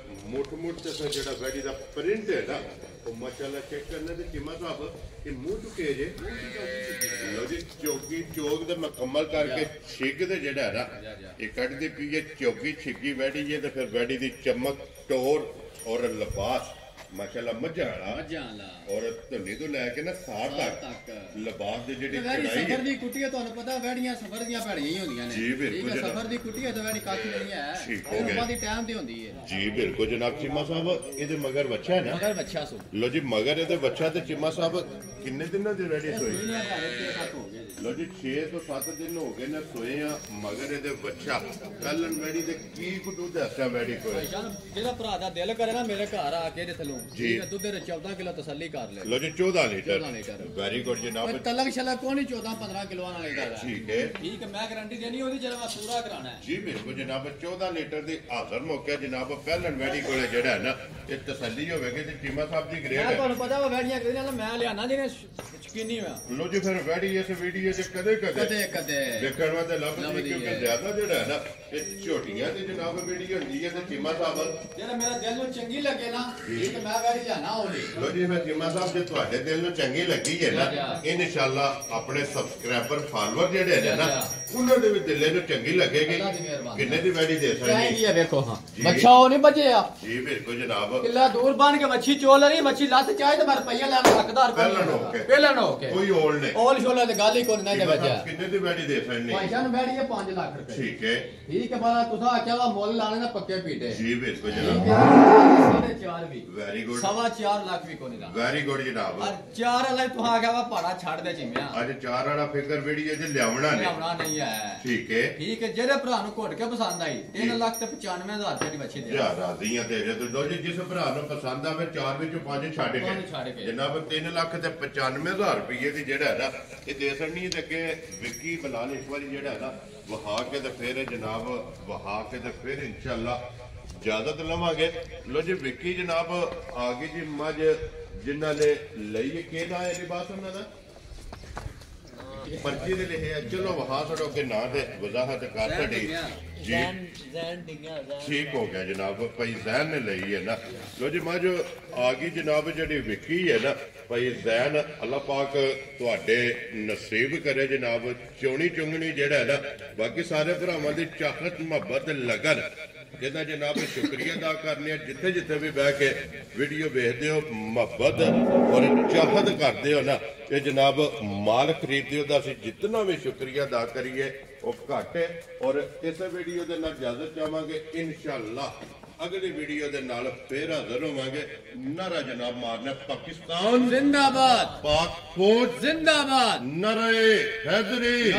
ਮੁੱਠ ਤੇ ਫਿਰ ਜਿਹੜਾ ਵੈੜੀ ਦਾ ਪ੍ਰਿੰਟ ਹੈ ਨਾ ਉਹ ਮਾਸ਼ਾਅੱਲਾ ਚੈੱਕ ਕਰਨਾ ਤੇ ਚੀਮਾ ਸਾਹਿਬ ਇਹ ਮੂੰਹ ਚੁੱਕੇ ਜੇ ਲੋ ਜੀ ਚੌਕੀ ਚੋਕ ਦੇ ਮੁਕੰਮਲ ਕਰਕੇ ਛਿੱਗ ਤੇ ਜਿਹੜਾ ਨਾ ਇਹ ਕੱਢਦੀ ਪਈ ਹੈ ਚੌਕੀ ਛਿੱਗੀ ਵੈੜੀ ਜੇ ਤੇ ਫਿਰ ਵੈੜੀ ਦੀ ਚਮਕ ਟੋਰ ਔਰ ਲਿਬਾਸ ਮਾਸ਼ਾਅੱਲਾ ਮੱਝਾਂ ਵਾਲਾ ਔਰ ਧੁੰਨੀ ਤੋਂ ਲੈ ਕੇ ਨਾ ਸਾਰ ਤੱਕ ਲਿਬਾਸ ਦੇ ਜਿਹੜੀ ਚੜਾਈ ਸਫਰ ਦੀ ਕੁੱਟੀਆਂ ਤੁਹਾਨੂੰ ਪਤਾ ਵੈੜੀਆਂ ਸਫਰ ਦੀਆਂ ਭੈੜੀਆਂ ਹੀ ਹੁੰਦੀਆਂ ਨੇ ਜੀ ਬਿਲਕੁਲ ਸਫਰ ਦੀ ਕੁੱਟੀਆਂ ਤਾਂ ਵੈੜੀ ਕੱਖ ਨਹੀਂ ਹੈ ਉਹ ਬਾਦੀ ਟਾਈਮ ਦੀ ਹੁੰਦੀ ਹੈ ਜੀ ਬਿਲਕੁਲ ਜਨਾਬ ਚੀਮਾ ਸਾਹਿਬ ਇਹਦੇ ਮਗਰ ਬੱਚਾ ਹੈ ਨਾ ਮਗਰ ਬੱਚਾ ਸੋ ਲੋ ਜੀ ਮਗਰ ਇਹਦੇ ਬੱਚਾ ਤੇ ਚੀਮਾ ਸਾਹਿਬ ਕਿੰਨੇ ਦਿਨਾਂ ਦੀ ਰੈਡੀ ਹੋਈ ਲੋ ਜੀ 6 ਤੋਂ 7 ਦਿਨ ਹੋ ਗਏ ਨੇ ਸੋਏ ਆ ਮਗਰ ਇਹਦੇ ਬੱਚਾ ਕੱਲਨ ਵੈੜੀ ਦੇ ਕੀ ਕੁ ਦੁੱਧ ਹੱਸਾ ਵੈੜੀ ਕੋਈ ਜਿਹੜਾ ਭਰਾ ਦਾ ਦਿਲ ਕਰੇ ਨਾ ਮੇਰੇ ਘਰ ਆ ਕੇ ਇਹਦੇ ਥੱਲੋਂ ਨੂੰ ਜੀ ਦੁੱਧ ਦੇ 14 ਕਿਲੋ ਤਸੱਲੀ ਕਰ ਲੈ ਲੋ ਜੀ 14 ਲੀਟਰ 14 ਲੀਟਰ ਵੈਰੀ ਗੁੱਡ ਜਨਾਬ ਤਲਕ ਛਲਕ ਕੋਈ ਨਹੀਂ 14-15 ਕਿਲੋ ਵਾਲਾ ਇਹਦਾ ਠੀਕ ਹੈ ਠੀਕ ਹੈ ਮੈਂ ਗਾਰੰਟੀ ਦੇਣੀ ਉਹਦੀ ਜਿਹੜਾ ਮੈਂ ਪੂਰਾ ਕਰਾਣਾ ਹੈ ਜੀ ਬਿਲਕੁਲ ਜਨਾਬ 14 ਲੀਟਰ ਦੀ ਹਾਜ਼ਰ ਮੌਕੇ ਜਨਾਬ ਪਹਿਲਨ ਵੈੜੀ ਕੋਲੇ ਜਿਹੜਾ ਹੈ ਨਾ ਇਹ ਤਸੱਲੀ ਹੋਵੇਗੀ ਤੇ ਟੀਮਾ ਸਾਹਿਬ ਦੀ ਗ੍ਰੇਡ ਮੈਂ ਹੈ ਤੁਹਾਨੂੰ ਪਤਾ ਵਾ ਵੈੜੀਆਂ ਕਿਹਦੇ ਨਾਲ ਮੈਂ ਲਿਆਣਾ ਜਿਹਨੇ ਸ਼ਕੀਨੀ ਹੋਇਆ ਲੋ ਜੀ ਫਿਰ ਵੈੜੀ ਇਸ ਵੀਡੀਓ 'ਚ ਕਦੇ ਕਦੇ ਵੇਖਣ ਵਾਸਤੇ ਲੱਭਦੀ ਕਿਉਂਕਿ ਜ਼ਿਆਦਾ ਜਿਹੜਾ ਹੈ ਨਾ ਇਹ ਝੋਟੀਆਂ ਦੀ ਜਨਾਬ ਵੀਡੀਓ ਹੁੰਦੀ ਹੈ ਤੇ ਟੀਮਾ ਸਾਹਿਬ ਜਿਹੜਾ ਮੇਰਾ ਦਿਲ ਨੂੰ ਚੰਗੀ ਲੱਗੇ ਨਾ ਠੀਕ ਮੈਂ ਵੈੜੀ ਲਿਆਣਾ ਹੋਣੀ ਲੋ ਜੀ ਫਿਰ ਟੀਮਾ ਸਾਹਿਬ ਜੇ ਤੁਹਾਡੇ ਦਿਲ ਨੂੰ ਚੰਗੀ ਲੱਗੀ ਹੈ ਨਾ ਇਨਸ਼ਾਅੱਲਾ ਆਪਣੇ ਸਬਸਕ੍ਰਾਈਬਰ ਫਾਲੋਅਰ ਜਿਹੜੇ ਨੇ ਨਾ ਉਹਨਾਂ ਦੇ ਵੀ ਦਿਲ ਨੂੰ ਚੰਗੀ ਲੱਗੇਗੀ ਕਿੰਨੇ ਦੀ ਵੈੜੀ ਦੇ ਸਕਦੇ ਚਾਹੀਦੀ ਹੈ ਵੇਖੋ ਹਾਂ ਬੱਚਾ ਉਹ ਨਹੀਂ ਬਚਿਆ ਜੀ ਬਿਲਕੁਲ ਜਨਾਬ ਕਿੱਲਾ ਦੂਰ ਬਣ ਕੇ ਮੱਛੀ ਚੋਲ ਰਹੀ ਮੱਛੀ ਲੱਤ ਚਾਹੇ ਤਾਂ ਮੈਂ ਰੁਪਈਆ ਲੈਣ ਹੱਕਦਾਰ ਪਹਿਲਾਂ ਹੋ ਕੇ ਕੋਈ ਓਲ ਨਹੀਂ ਓਲ ਸ਼ੋਲਾ ਦੀ ਗੱਲ ਹੀ ਕੋਈ ਨਹੀਂ ਦੇ ਬੱਚਾ ਕਿੰਨੇ ਦੀ ਵੈੜੀ ਦੇ ਸਕਦੇ ਪੈਸਾ ਨੂੰ ਬੈਠੀ ਹੈ 5 ਲੱਖ ਰੁਪਏ ਠੀਕ ਹੈ ਠੀਕ ਹੈ ਬਾਲਾ ਤੁਸੀਂ ਆਖਿਆ ਵਾ ਮੁੱਲ ਲਾਣੇ ਨਾ ਪੱਕੇ ਪੀਟੇ ਜੀ ਬਿਲਕੁਲ ਜਨਾਬ 4.5 ਵੀ ਵੈਰੀ ਗੁੱਡ 4.5 ਲੱਖ ਵੀ ਕੋਈ ਨਹੀਂ ਲਾਣਾ ਵੈਰੀ ਗੁੱਡ ਜਨਾਬ ਔਰ 4 ਵਾਲਾ ਤੂੰ ਆਖਿਆ ਵਾ ਪਾੜਾ ਛੱਡ ਦੇ ਜਿਵੇਂ ਅੱਜ 4 ਵਾਲਾ ਫਿਕਰ ਵੀਡੀਓ 'ਚ ਲਿਆਉਣਾ ਨਹੀਂ ਲਿਆਉਣਾ ਨਹੀਂ ਹੈ ਠੀਕ ਹੈ ਠੀਕ ਹੈ ਜਿਹੜੇ ਭਰਾ ਨੂੰ ਘੁੱਟ ਕੇ ਪਸੰਦ ਆਈ 3 ਲੱਖ ਤੇ 95,000 ਰੁਪਏ ਦੀ ਬੱਚੀ ਦੇ ਯਾ ਰਾਜ਼ੀਆਂ ਤੇਰੇ ਤੋਂ ਲੋ ਜੀ ਜਿਸ ਭਰਾ ਨੂੰ ਪਸੰਦ ਆਵੇ 4 ਵਿੱਚੋਂ 5 ਛੱਡ ਕੇ ਜਨਾਬ 3 ਲੱਖ ਤੇ 95,000 ਰੁਪਏ ਦੀ ਜਿਹੜਾ ਹੈ ਨਾ ਇਹ ਦੇ ਸਕਣੀ ਤੇ ਅੱਗੇ ਵਿੱਕੀ ਬਲਾਲ ਇੱਕ ਵਾਰੀ ਜਿਹੜਾ ਹੈ ਨਾ ਵਹਾ ਕੇ ਤੇ ਫਿਰ ਜਨਾਬ ਵਹਾ ਕੇ ਤੇ ਫਿਰ ਇਨਸ਼ਾਅੱਲਾ ਇਜਾਜ਼ਤ ਲਵਾਂਗੇ ਲੋ ਜੀ ਵਿੱਕੀ ਜਨਾਬ ਆ ਗਈ ਜੀ ਮੱਝ ਜਿਨ੍ਹਾਂ ਨੇ ਲਈ ਕਿਹੜਾ ਹੈ ਲਿਬਾਸ ਉਹਨਾਂ ਦਾ ਪਰਚੀ ਦੇ ਲਿਖਿਆ ਚਲੋ ਵਹਾ ਛੜੋ ਕੇ ਨਾਂ ਤੇ ਵਜ਼ਾਹਤ ਕਰ ਛੜੀ ਜੀ ਠੀਕ ਹੋ ਗਿਆ ਜਨਾਬ ਭਾਈ ਜ਼ੈਨ ਨੇ ਲਈ ਹੈ ਨਾ ਲੋ ਜੀ ਮੱਝ ਆ ਗਈ ਜਨਾਬ ਜਿਹੜੀ ਵਿਕੀ ਹੈ ਨਾ ਭਾਈ ਜ਼ੈਨ ਅੱਲਾਹ ਪਾਕ ਤੁਹਾਡੇ ਨਸੀਬ ਕਰੇ ਜਨਾਬ ਚੋਣੀ ਚੁੰਗਣੀ ਜਿਹੜਾ ਹੈ ਨਾ ਬਾਕੀ ਸਾਰੇ ਭਰਾਵਾਂ ਦੀ ਚਾਹਤ ਮੁਹੱਬਤ ਲਗਨ ਕਹਿੰਦਾ ਜਨਾਬ ਸ਼ੁਕਰੀਆ ਅਦਾ ਕਰਨੇ ਆ ਜਿੱਥੇ ਜਿੱਥੇ ਵੀ ਬਹਿ ਕੇ ਵੀਡੀਓ ਵੇਖਦੇ ਹੋ ਮੁਹੱਬਤ ਔਰ ਚਾਹਤ ਕਰਦੇ ਹੋ ਨਾ ਇਹ ਜਨਾਬ ਮਾਲ ਖਰੀਦਦੇ ਹੋ ਦਾ ਅਸੀਂ ਜਿੰਨਾ ਵੀ ਸ਼ੁਕਰੀਆ ਅਦਾ ਕਰੀਏ ਉਹ ਘੱਟ ਹੈ ਔਰ ਇਸ ਵੀਡੀਓ ਦੇ ਨਾਲ ਇਜਾਜ਼ਤ ਚਾਹਾਂਗੇ ਇਨਸ਼ਾਅੱਲਾ ਅਗਲੀ ਵੀਡੀਓ ਦੇ ਨਾਲ ਫੇਰ ਹਾਜ਼ਰ ਹੋਵਾਂਗੇ ਨਾਰਾ ਜਨਾਬ ਮਾਰਨਾ ਪਾਕਿਸਤਾਨ ਜ਼ਿੰਦਾਬਾਦ ਪਾਕ ਫੌਜ ਜ਼ਿੰਦਾਬਾਦ ਨਾਰੇ ਹੈਦਰੀ